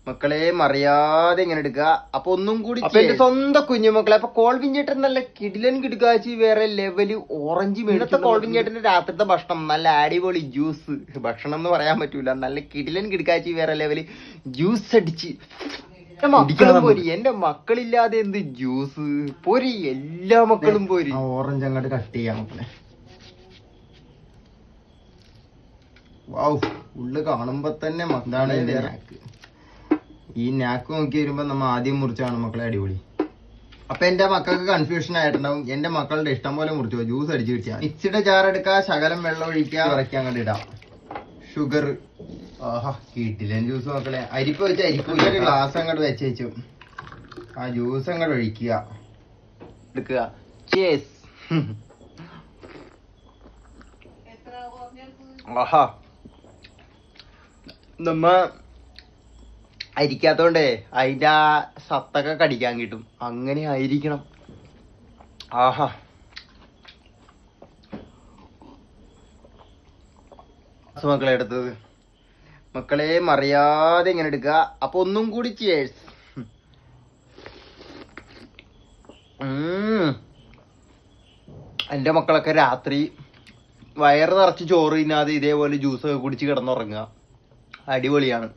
മക്കളെ മറിയാതെ ഇങ്ങനെ എടുക്കുക. അപ്പൊ ഒന്നും കൂടി അപ്പൊ എന്റെ സ്വന്തം കുഞ്ഞുമക്കളെ അപ്പൊ കോൾവിൻ ചേട്ടൻ നല്ല കിടിലൻ കിടുക്കാച്ചി വേറെ ലെവല് ഓറഞ്ച് മേടിച്ച കോൾവിൻ ചേട്ടന്റെ രാത്രിത്തെ ഭക്ഷണം നല്ല അടിപൊളി ജ്യൂസ്. ഭക്ഷണം എന്ന് പറയാൻ പറ്റൂല, നല്ല കിടിലൻ കിടുക്കാച്ചി വേറെ ലെവല് ജ്യൂസ് അടിച്ച് മക്കളും പോരി. എന്റെ മക്കളില്ലാതെ എന്ത് ജ്യൂസ് പോരി, എല്ലാ മക്കളും പോരി. ഓറഞ്ച് അങ്ങോട്ട് കട്ട് ചെയ്യാം മക്കളെ. വൗ, ഉള്ളു കാണുമ്പോ തന്നെ ഇതാണ് എന്റെ നാക്ക്. ഈ നാക്ക് നോക്കി വരുമ്പോ നമ്മ ആദ്യം മുറിച്ചാണ് മക്കളെ അടിപൊളി. അപ്പൊ എന്റെ മക്കൾക്ക് കൺഫ്യൂഷൻ ആയിട്ടുണ്ടാവും. എന്റെ മക്കളുടെ ഇഷ്ടം പോലെ മുറിച്ചോ, ജ്യൂസ് അടിച്ചു കിട്ടിയാ. മിക്സിയുടെ ജാർ എടുക്കുക, ശകലം വെള്ളം ഒഴിക്കുക, ഇറക്കി അങ്ങോട്ട് ഇടാം. ഷുഗർ, ആഹാ കിട്ടില്ലൻ ജ്യൂസ് മക്കളെ. അരിപ്പ് വെച്ച് അരിപ്പ് ഒരു ഗ്ലാസ് അങ്ങോട്ട് വെച്ചു ആ ജ്യൂസ് അങ്ങോട്ട് ഒഴിക്കുക, എടുക്കുക. ചേസ്. ആഹാ, നമ്മ അരിക്കാത്തോണ്ടേ അതിന്റെ ആ സത്തൊക്കെ കടിക്കാൻ കിട്ടും. അങ്ങനെ ആയിരിക്കണം. ആഹാ, മക്കളെ എടുത്തത് മക്കളെ മറിയാതെ ഇങ്ങനെ എടുക്കുക. അപ്പൊ ഒന്നും കൂടി ചേഴ്സ്. എന്റെ മക്കളൊക്കെ രാത്രി വയറ് നിറച്ച് ചോറ് തിന്നാതെ ഇതേപോലെ ജ്യൂസൊക്കെ കുടിച്ച് കിടന്നുറങ്ങുക. അടിപൊളിയാണ്.